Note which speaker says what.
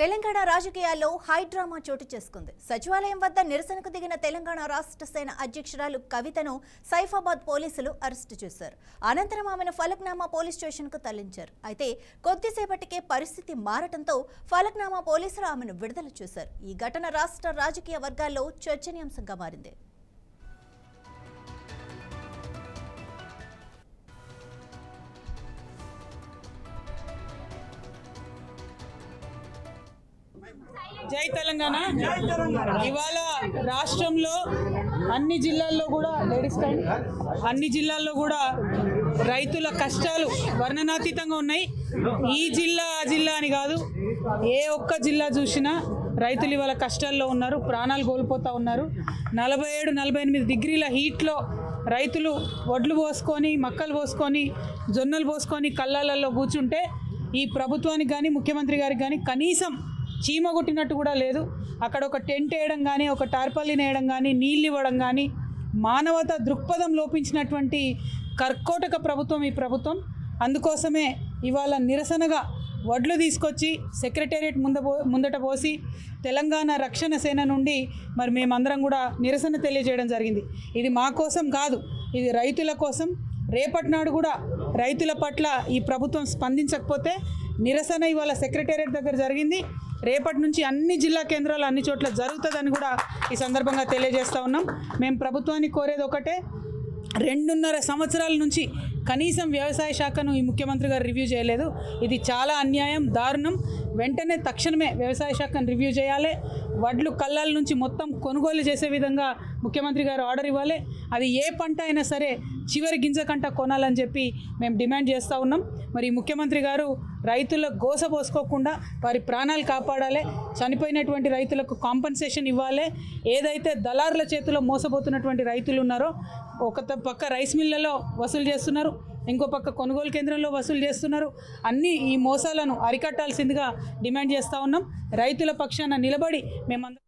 Speaker 1: తెలంగాణ రాజకీయాల్లో high drama చోటు చేసుకుంది. సచివాలయం వద్ద నిరసనకు దిగిన తెలంగాణ రాష్ట్ర సేన అధ్యక్షురాలు కవితను సైఫాబాద్ పోలీసులు అరెస్టు చేశారు. అనంతరం ఆమెను ఫలక్నామా పోలీస్ స్టేషన్కు తరలించారు. అయితే కొద్దిసేపటికే పరిస్థితి మారటంతో ఫలక్నామా పోలీసులు ఆమెను విడుదల చేశారు. ఈ ఘటన రాష్ట్ర రాజకీయ వర్గాల్లో చర్చనీయాంశంగా మారింది.
Speaker 2: జై తెలంగాణ. ఇవాళ రాష్ట్రంలో అన్ని జిల్లాల్లో కూడా అన్ని జిల్లాల్లో కూడా రైతుల కష్టాలు వర్ణనాతీతంగా ఉన్నాయి. ఈ జిల్లా ఆ జిల్లా అని కాదు, ఏ ఒక్క జిల్లా చూసినా రైతులు ఇవాళ కష్టాల్లో ఉన్నారు, ప్రాణాలు కోల్పోతూ ఉన్నారు. 47-48 డిగ్రీల హీట్లో రైతులు వడ్లు పోసుకొని, మక్కలు పోసుకొని, జొన్నలు పోసుకొని కళ్ళాలలో కూర్చుంటే ఈ ప్రభుత్వానికి కానీ ముఖ్యమంత్రి గారికి కానీ కనీసం చీమ కొట్టినట్టు కూడా లేదు. అక్కడ ఒక టెంట్ వేయడం కానీ, ఒక టార్పాలిన్ వేయడం కానీ, నీళ్ళు ఇవ్వడం కానీ, మానవతా దృక్పథం లోపించినటువంటి కర్కోటక ప్రభుత్వం ఈ ప్రభుత్వం. అందుకోసమే ఇవాళ నిరసనగా వడ్లు తీసుకొచ్చి సెక్రటేరియట్ ముందట పోసి తెలంగాణ రక్షణ సేన నుండి మరి మేమందరం కూడా నిరసన తెలియజేయడం జరిగింది. ఇది మా కోసం కాదు, ఇది రైతుల కోసం. రేపటి నాడు కూడా రైతుల పట్ల ఈ ప్రభుత్వం స్పందించకపోతే నిరసన ఇవాళ సెక్రటేరియట్ దగ్గర జరిగింది, రేపటి నుంచి అన్ని జిల్లా కేంద్రాలు అన్ని చోట్ల జరుగుతుందని కూడా ఈ సందర్భంగా తెలియజేస్తూ ఉన్నాం. మేము ప్రభుత్వాన్ని కోరేది ఒకటే, 2.5 సంవత్సరాల నుంచి కనీసం వ్యవసాయ శాఖను ఈ ముఖ్యమంత్రి గారు రివ్యూ చేయలేదు. ఇది చాలా అన్యాయం, దారుణం. వెంటనే తక్షణమే వ్యవసాయ శాఖను రివ్యూ చేయాలి. వడ్లు కళ్ళాల నుంచి మొత్తం కొనుగోలు చేసే విధంగా ముఖ్యమంత్రి గారు ఆర్డర్ ఇవ్వాలి. అది ఏ పంట అయినా సరే చివరి గింజ కంట కొనాలని చెప్పి మేము డిమాండ్ చేస్తూ ఉన్నాం. మరి ముఖ్యమంత్రి గారు రైతుల గోస పోసుకోకుండా వారి ప్రాణాలు కాపాడాలి, చనిపోయినటువంటి రైతులకు కాంపన్సేషన్ ఇవ్వాలి. ఏదైతే దళారుల చేతిలో మోసపోతున్నటువంటి రైతులు ఉన్నారో, ఒక పక్క రైస్ మిల్లలో వసూలు చేస్తున్నారు, ఇంకో పక్క కొనుగోలు కేంద్రంలో వసూలు చేస్తున్నారు. అన్ని ఈ మోసాలను అరికట్టాల్సిందిగా డిమాండ్ చేస్తూ ఉన్నాం. రైతుల పక్షాన నిలబడి మేమందరం